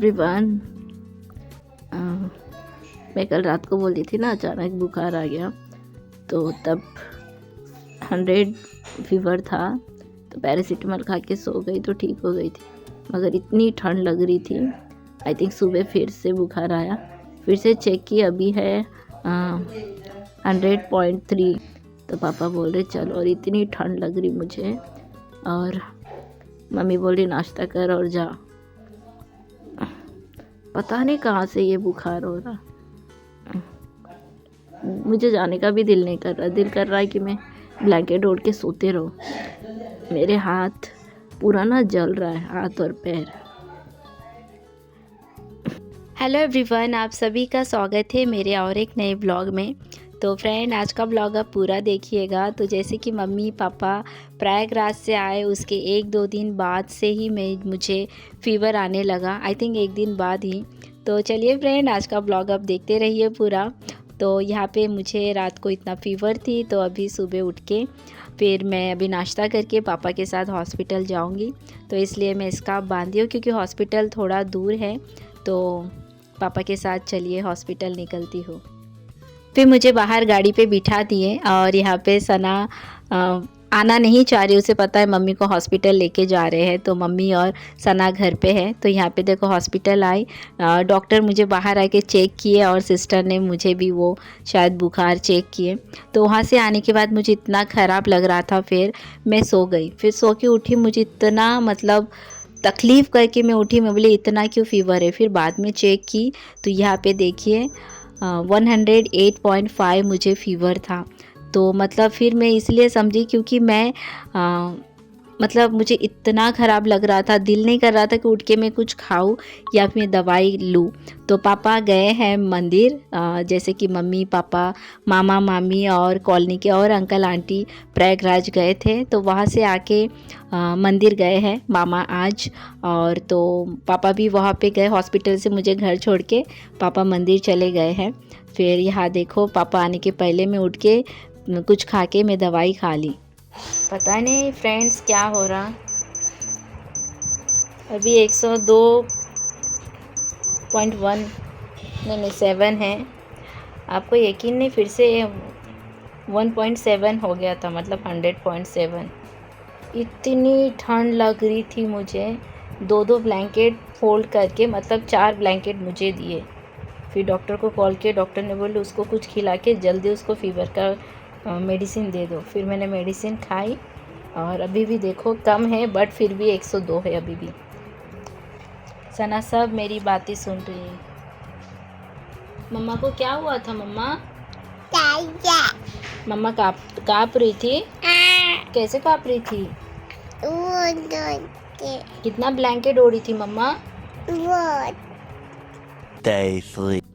Everyone. मैं कल रात को बोल दी थी ना अचानक बुखार आ गया, तो तब 100 फीवर था, तो पैरासीटामोल खा के सो गई तो ठीक हो गई थी। मगर इतनी ठंड लग रही थी, आई थिंक सुबह फिर से बुखार आया, फिर से चेक की, अभी है 100.3। तो पापा बोल रहे चलो, और इतनी ठंड लग रही मुझे, और मम्मी बोल रही नाश्ता कर और जा। पता नहीं कहाँ से ये बुखार हो रहा, मुझे जाने का भी दिल नहीं कर रहा। दिल कर रहा है कि मैं ब्लैंकेट ओढ़ के सोते रहो। मेरे हाथ पूरा ना जल रहा है, हाथ और पैर। हेलो एवरीवन, आप सभी का स्वागत है मेरे और एक नए ब्लॉग में। तो फ्रेंड, आज का ब्लॉग आप पूरा देखिएगा। तो जैसे कि मम्मी पापा प्रयागराज से आए, उसके 1-2 दिन बाद से ही मुझे फ़ीवर आने लगा, आई थिंक 1 दिन बाद ही। तो चलिए फ्रेंड, आज का ब्लॉग आप देखते रहिए पूरा। तो यहाँ पे मुझे रात को इतना फ़ीवर थी, तो अभी सुबह उठ के फिर मैं अभी नाश्ता करके पापा के साथ हॉस्पिटल जाऊँगी। तो इसलिए मैं स्कार्फ बांधी हूँ, क्योंकि हॉस्पिटल थोड़ा दूर है। तो पापा के साथ चलिए हॉस्पिटल निकलती हूँ। फिर मुझे बाहर गाड़ी पे बिठा दिए, और यहाँ पे सना आना नहीं चाह रही, उसे पता है मम्मी को हॉस्पिटल लेके जा रहे हैं। तो मम्मी और सना घर पे है। तो यहाँ पे देखो हॉस्पिटल आई, डॉक्टर मुझे बाहर आके चेक किए, और सिस्टर ने मुझे भी वो शायद बुखार चेक किए। तो वहाँ से आने के बाद मुझे इतना ख़राब लग रहा था, फिर मैं सो गई। फिर सो के उठी, मुझे इतना मतलब तकलीफ़ करके मैं उठी। मैं बोली इतना क्यों फ़ीवर है। फिर बाद में चेक की तो यहाँ पे देखिए 108.5 मुझे फ़ीवर था। तो मतलब फिर मैं इसलिए समझी क्योंकि मैं मतलब मुझे इतना ख़राब लग रहा था, दिल नहीं कर रहा था कि उठ के मैं कुछ खाऊं या फिर दवाई लूं। तो पापा गए हैं मंदिर, जैसे कि मम्मी पापा मामा मामी और कॉलोनी के और अंकल आंटी प्रयागराज गए थे। तो वहाँ से आके मंदिर गए हैं मामा आज, और तो पापा भी वहाँ पे गए। हॉस्पिटल से मुझे घर छोड़ के पापा मंदिर चले गए हैं। फिर यहाँ देखो पापा आने के पहले मैं उठ के कुछ खा के मैं दवाई खा ली। पता नहीं फ्रेंड्स क्या हो रहा। अभी 102.1 नहीं 7 है। आपको यकीन नहीं, फिर से 1.7 हो गया था, मतलब 100.7। इतनी ठंड लग रही थी मुझे, 2 ब्लैंकेट फोल्ड करके, मतलब 4 ब्लैंकेट मुझे दिए। फिर डॉक्टर को कॉल किया, डॉक्टर ने बोले उसको कुछ खिला के जल्दी उसको फ़ीवर का मेडिसिन दे दो। फिर मैंने मेडिसिन खाई, और अभी भी देखो कम है, बट फिर भी 102 है अभी भी। सना सब मेरी बातें सुन रही है। मम्मा को क्या हुआ था मम्मा? मम्मा काँप रही थी। कैसे काँप रही थी? कितना ब्लैंकेट ओढ़ी थी मम्मा?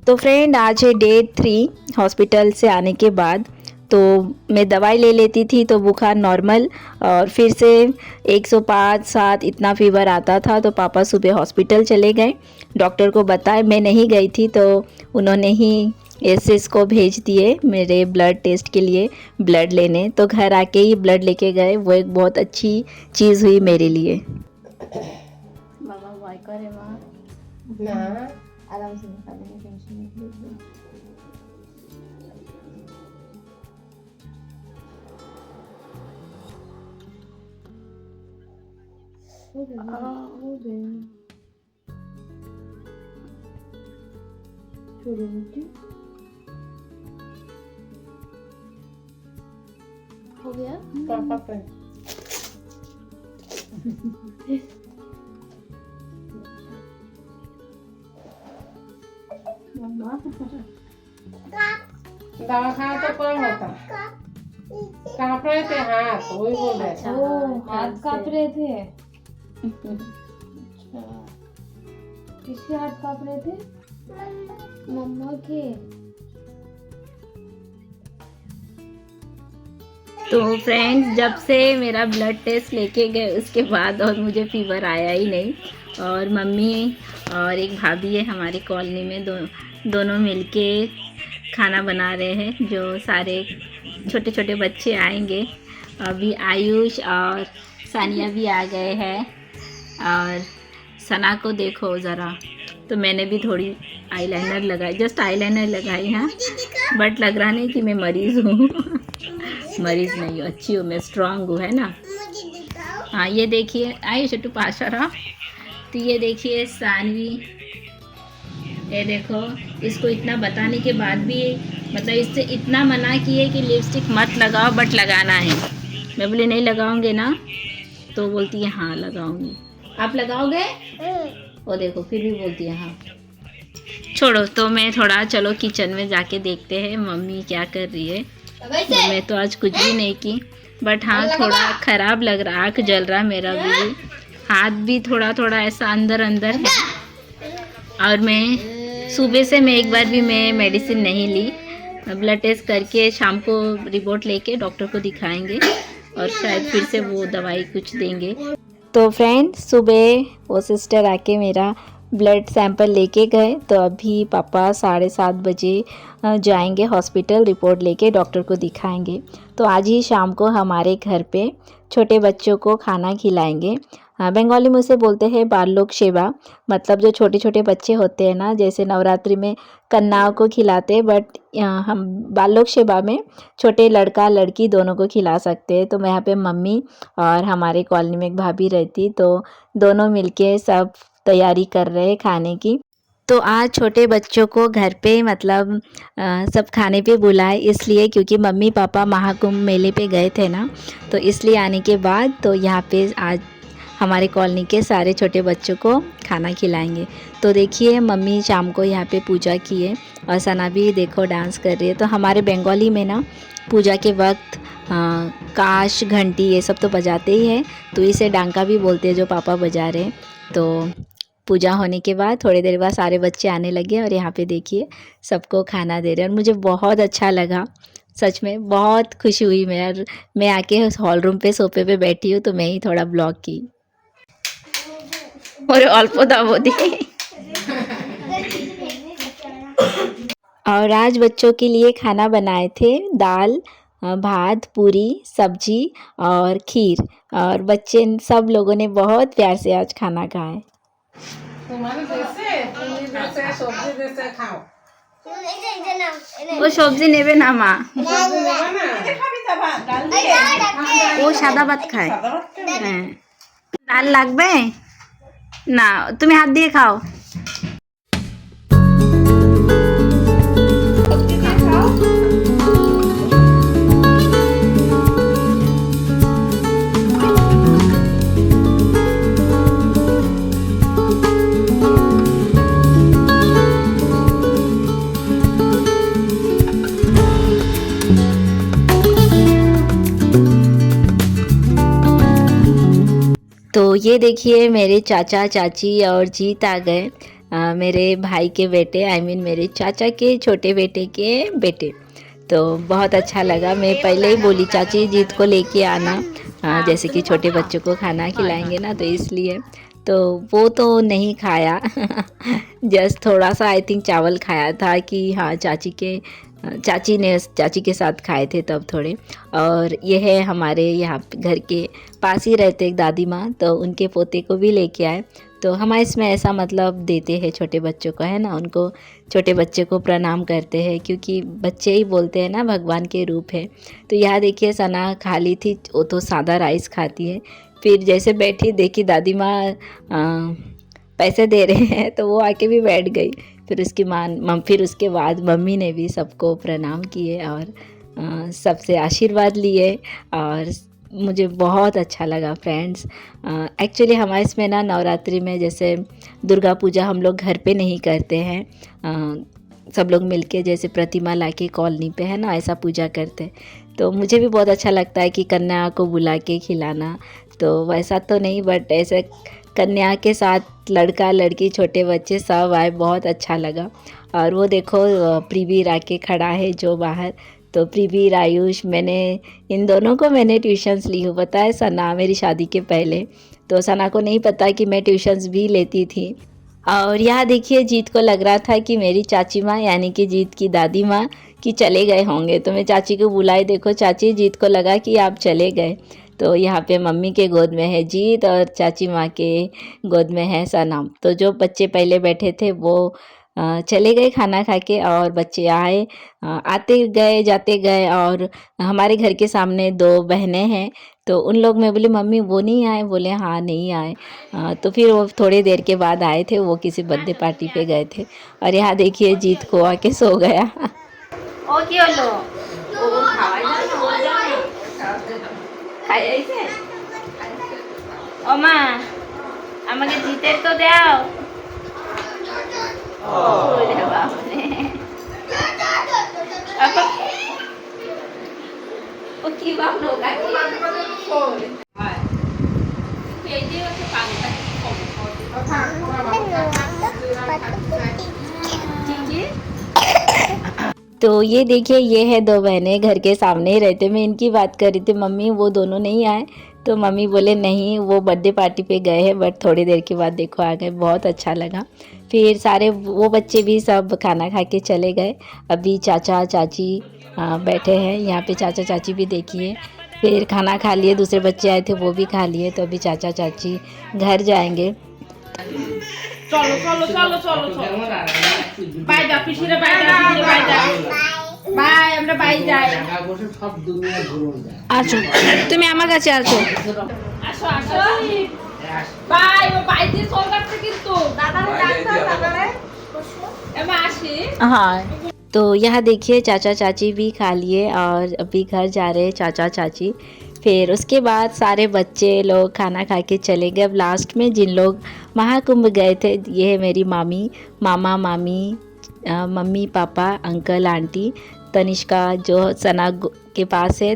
तो फ्रेंड, आज है डे 3 हॉस्पिटल से आने के बाद। तो मैं दवाई ले लेती थी तो बुखार नॉर्मल, और फिर से 105-7 इतना फ़ीवर आता था। तो पापा सुबह हॉस्पिटल चले गए, डॉक्टर को बताया। मैं नहीं गई थी, तो उन्होंने ही एसएस को भेज दिए मेरे ब्लड टेस्ट के लिए, ब्लड लेने। तो घर आके ही ब्लड लेके गए, वो एक बहुत अच्छी चीज़ हुई मेरे लिए। आराम से निकालेंगे, टेंशन नहीं लीजिए। हो गया दवा खाया तो कौन होता? काँप रहे थे हाथ, वही बोल रहे थे। हाथ काँप रहे थे। किसके हाथ काँप रहे थे? मम्मा के। तो फ्रेंड्स, जब से मेरा ब्लड टेस्ट लेके गए उसके बाद और मुझे फ़ीवर आया ही नहीं। और मम्मी और एक भाभी है हमारी कॉलोनी में, दोनों मिलके खाना बना रहे हैं। जो सारे छोटे छोटे बच्चे आएंगे, अभी आयुष और सानिया भी आ गए हैं। और सना को देखो ज़रा, तो मैंने भी थोड़ी आईलाइनर लगाई, जस्ट आईलाइनर लगाई है, बट लग रहा नहीं कि मैं मरीज़ हूँ। मरीज़ नहीं हूँ, अच्छी हूँ मैं, स्ट्रांग हूँ, है ना। हाँ ये देखिए, आइए छोटू पास आ रहा। तो ये देखिए सानवी, ये देखो, इसको इतना बताने के बाद भी मतलब इससे इतना मना किए कि लिपस्टिक मत लगाओ, बट लगाना है। मैं बोली नहीं लगाऊंगे ना, तो बोलती है हाँ लगाऊंगी। आप लगाओगे? वो देखो फिर भी बोलती है हाँ। छोड़ो, तो मैं थोड़ा चलो किचन में जाके देखते हैं मम्मी क्या कर रही है। मैं तो आज कुछ भी नहीं की, बट हाँ थोड़ा ख़राब लग रहा, आँख जल रहा मेरा भी, हाथ भी थोड़ा थोड़ा ऐसा अंदर अंदर है। और मैं सुबह से मैं एक बार भी मैं मेडिसिन नहीं ली। ब्लड टेस्ट करके शाम को रिपोर्ट लेके डॉक्टर को दिखाएंगे और शायद फिर से वो दवाई कुछ देंगे। तो फ्रेंड सुबह वो सिस्टर आके मेरा ब्लड सैंपल लेके गए, तो अभी पापा 7:30 बजे जाएंगे हॉस्पिटल, रिपोर्ट लेके डॉक्टर को दिखाएंगे। तो आज ही शाम को हमारे घर पे छोटे बच्चों को खाना खिलाएंगे। बंगाली में उसे बोलते हैं बाललोक सेवा, मतलब जो छोटे छोटे बच्चे होते हैं ना, जैसे नवरात्रि में कन्याओं को खिलाते हैं, बट हम बाललोक सेवा में छोटे लड़का लड़की दोनों को खिला सकते हैं। तो मैं यहाँ पे मम्मी और हमारे कॉलोनी में एक भाभी रहती, तो दोनों मिलके सब तैयारी कर रहे हैं खाने की। तो आज छोटे बच्चों को घर पे मतलब सब खाने पे बुलाए, इसलिए क्योंकि मम्मी पापा महाकुंभ मेले पे गए थे ना, तो इसलिए आने के बाद तो यहाँ पे आज हमारे कॉलोनी के सारे छोटे बच्चों को खाना खिलाएंगे। तो देखिए मम्मी शाम को यहाँ पे पूजा किए और सना भी देखो डांस कर रही है। तो हमारे बंगाली में ना पूजा के वक्त काश घंटी ये सब तो बजाते ही है, तो इसे डांका भी बोलते हैं जो पापा बजा रहे हैं। तो पूजा होने के बाद थोड़ी देर बाद सारे बच्चे आने लगे और यहाँ पे देखिए सबको खाना दे रहे हैं और मुझे बहुत अच्छा लगा, सच में बहुत खुशी हुई मैं आके हॉल रूम पे सोफे पे बैठी हूँ, तो मैं ही थोड़ा ब्लॉग की और अल्प दावोदी। और आज बच्चों के लिए खाना बनाए थे, दाल भात पूरी सब्जी और खीर, और बच्चे सब लोगों ने बहुत प्यार से आज खाना खाए। तुम्हारे जैसे पूरी जैसे सब्जी जैसे खाओ। वो सब्जी नेबे ना मा, सब्जी लेवा ना, वो सादा भात खाए। হ্যাঁ ডাল লাগবে না, তুমি হাত দিয়ে খাও। तो ये देखिए मेरे चाचा चाची और जीत आ गए, मेरे भाई के बेटे, आई मीन मेरे चाचा के छोटे बेटे के बेटे। तो बहुत अच्छा लगा, मैं पहले ही बोली चाची जीत को लेके आना, जैसे कि छोटे बच्चों को खाना खिलाएंगे ना, तो इसलिए तो वो तो नहीं खाया। जस्ट थोड़ा सा आई थिंक चावल खाया था कि हाँ चाची के साथ खाए थे तब थोड़े। और ये है हमारे यहाँ घर के पास ही रहते एक दादी माँ, तो उनके पोते को भी लेके आए। तो हमारे इसमें ऐसा मतलब देते हैं छोटे बच्चों को, है ना, उनको छोटे बच्चे को प्रणाम करते हैं, क्योंकि बच्चे ही बोलते हैं ना भगवान के रूप है। तो यहाँ देखिए सना खा ली थी, वो तो सादा राइस खाती है। फिर जैसे बैठी देखी दादी माँ पैसे दे रहे हैं, तो वो आके भी बैठ गई। फिर फिर उसके बाद मम्मी ने भी सबको प्रणाम किए और सबसे आशीर्वाद लिए, और मुझे बहुत अच्छा लगा फ्रेंड्स। एक्चुअली हमारे इसमें ना नवरात्रि में जैसे दुर्गा पूजा हम लोग घर पे नहीं करते हैं, सब लोग मिलके जैसे प्रतिमा लाके कॉलोनी पे, है ना, ऐसा पूजा करते हैं। तो मुझे भी बहुत अच्छा लगता है कि कन्या को बुला के खिलाना, तो वैसा तो नहीं, बट ऐसे कन्या के साथ लड़का लड़की छोटे बच्चे सब आए, बहुत अच्छा लगा। और वो देखो प्रीवीर आके खड़ा है जो बाहर, तो प्रीवीर आयुष, मैंने इन दोनों को मैंने ट्यूशन्स ली हूँ, पता है सना मेरी शादी के पहले, तो सना को नहीं पता कि मैं ट्यूशन्स भी लेती थी। और यहाँ देखिए जीत को लग रहा था कि मेरी चाची माँ यानी कि जीत की दादी माँ कि चले गए होंगे, तो मैं चाची को बुलाई, देखो चाची जीत को लगा कि आप चले गए। तो यहाँ पे मम्मी के गोद में है जीत और चाची माँ के गोद में है सनम। तो जो बच्चे पहले बैठे थे वो चले गए खाना खा के, और बच्चे आए, आते गए जाते गए। और हमारे घर के सामने 2 बहनें हैं, तो उन लोग में बोले मम्मी वो नहीं आए, बोले हाँ नहीं आए। तो फिर वो थोड़ी देर के बाद आए थे, वो किसी बर्थडे पार्टी पे गए थे। और यहाँ देखिए जीत को आके सो गया। ओ কি হলো ও খাওয়াই যাবে না ওর যাবে খাই আইছে ও মা আমাকে জিতের তো দাও ওরে বাবা রে আপা ও কি ভাবলো কাকি এই যে হচ্ছে পাংটা तो ये देखिए ये है 2 बहनें घर के सामने ही रहते। मैं इनकी बात कर रही थी मम्मी वो दोनों नहीं आए, तो मम्मी बोले नहीं वो बर्थडे पार्टी पे गए हैं, बट थोड़ी देर के बाद देखो आ गए। बहुत अच्छा लगा। फिर सारे वो बच्चे भी सब खाना खा के चले गए। अभी चाचा चाची बैठे हैं यहाँ पे, चाचा चाची भी देखिए। फिर खाना खा लिए, दूसरे बच्चे आए थे वो भी खा लिए। तो अभी चाचा चाची घर जाएंगे। চলো চলো চলো চলো চলো বাই যা পিছিয়ে বাই যা পিছিয়ে বাই যা বাই আমরা বাই যাই সব দুনিয়া ঘুরে যায় আসো তুমি আমার কাছে আসো আসো আসো বাই ও বাই দিয়ে চল যাচ্ছে কিন্তু দাদারে ডাকছো দাদারে এমা আসি हाँ। तो यहाँ देखिए चाचा चाची भी खा लिए और अभी घर जा रहे हैं चाचा चाची। फिर उसके बाद सारे बच्चे लोग खाना खा के चले गए। अब लास्ट में जिन लोग महाकुंभ गए थे, ये है मेरी मामी, मामा मामी, mummy papa, uncle aunty, Tanishka जो सना के पास है,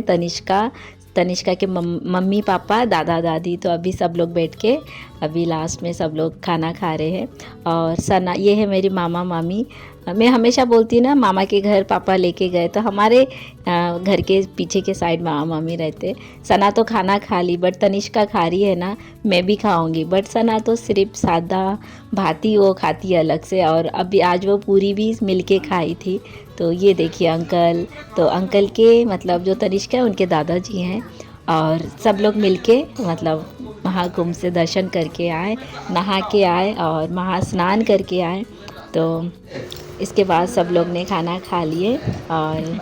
तनिष्का के मम्मी पापा, दादा दादी। तो अभी सब लोग बैठ के अभी लास्ट में सब लोग खाना खा रहे हैं। और सना ये है मेरी मामा मामी। मैं हमेशा बोलती हूँ ना मामा के घर पापा लेके गए, तो हमारे घर के पीछे के साइड मामा मामी रहते। सना तो खाना खा ली, बट तनिष्का खा रही है ना, मैं भी खाऊंगी। बट सना तो सिर्फ सादा भाती वो खाती है अलग से, और अभी आज वो पूरी भी मिलके खाई थी। तो ये देखिए अंकल, तो अंकल के मतलब जो तनिष्का है उनके दादाजी हैं, और सब लोग मिलके मतलब महाकुंभ से दर्शन करके आए, नहा के आए और महास्नान करके आए। तो इसके बाद सब लोग ने खाना खा लिए और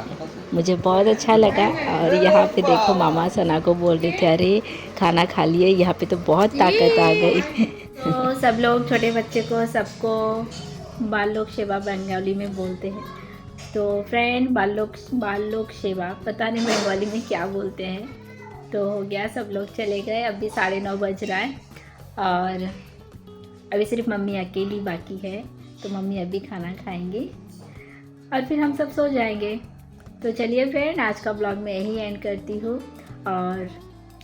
मुझे बहुत अच्छा लगा। और यहाँ पे देखो मामा सना को बोल रहे थे अरे खाना खा लिए, यहाँ पे तो बहुत ताकत आ गई। तो सब लोग छोटे बच्चे को सबको बाल लोक सेवा बंगाली में बोलते हैं। तो फ्रेंड बाल लोक सेवा पता नहीं बंगाली में क्या बोलते हैं। तो हो गया, सब लोग चले गए। अभी 9:30 बज रहा है और अभी सिर्फ मम्मी अकेली बाकी है। तो मम्मी अभी खाना खाएंगी और फिर हम सब सो जाएंगे। तो चलिए फ्रेंड आज का ब्लॉग मैं यही एंड करती हूँ, और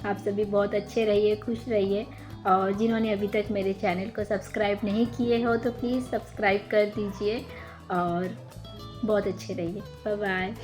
आप सभी बहुत अच्छे रहिए, खुश रहिए। और जिन्होंने अभी तक मेरे चैनल को सब्सक्राइब नहीं किए हो तो प्लीज़ सब्सक्राइब कर दीजिए और बहुत अच्छे रहिए। Bye bye.